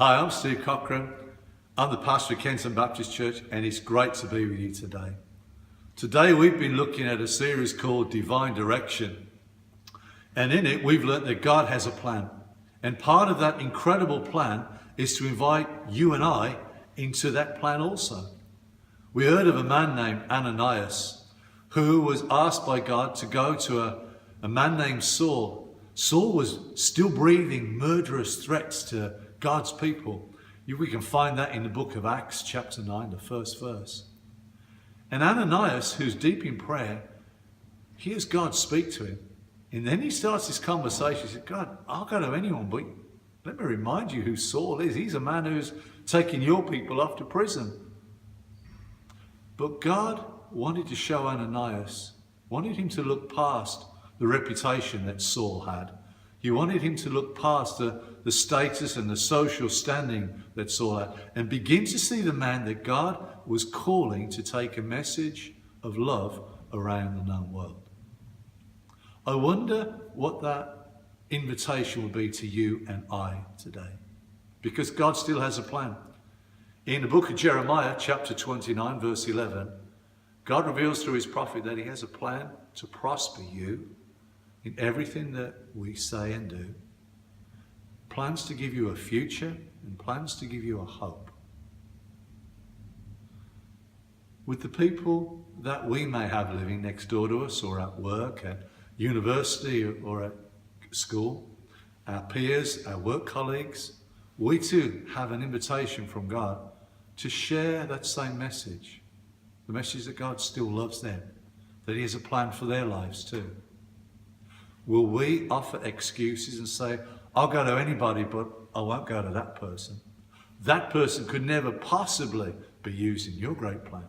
Hi, I'm Steve Cochran. I'm the pastor of Kenton Baptist Church, and it's great to be with you today. Today we've been looking at a series called Divine Direction. And in it we've learnt that God has a plan. And part of that incredible plan is to invite you and I into that plan also. We heard of a man named Ananias who was asked by God to go to a man named Saul. Saul was still breathing murderous threats to God's people. We can find that in the book of Acts chapter 9, the first verse. And Ananias, who's deep in prayer, hears God speak to him. And then he starts this conversation. He says, God, I'll go to anyone, but let me remind you who Saul is. He's a man who's taking your people off to prison. But God wanted to show Ananias, wanted him to look past the reputation that Saul had. He wanted him to look past the status and the social standing that Saul had and begin to see the man that God was calling to take a message of love around the known world. I wonder what that invitation will be to you and I today, because God still has a plan. In the book of Jeremiah, chapter 29, verse 11, God reveals through his prophet that he has a plan to prosper you in everything that we say and do, plans to give you a future and plans to give you a hope. With the people that we may have living next door to us, or at work, at university, or at school, our peers, our work colleagues, we too have an invitation from God to share that same message, the message that God still loves them, that he has a plan for their lives too. Will we offer excuses and say, I'll go to anybody, but I won't go to that person? That person could never possibly be used in your great plan.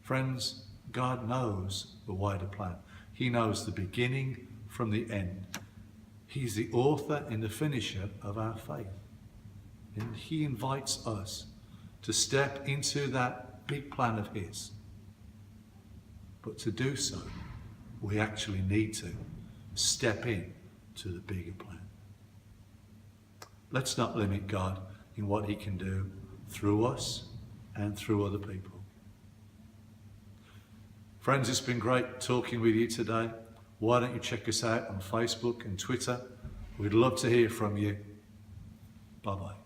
Friends, God knows the wider plan. He knows the beginning from the end. He's the author and the finisher of our faith. And he invites us to step into that big plan of his. But to do so, we actually need to step in to the bigger plan. Let's not limit God in what he can do through us and through other people. Friends, it's been great talking with you today. Why don't you check us out on Facebook and Twitter? We'd love to hear from you. Bye-bye.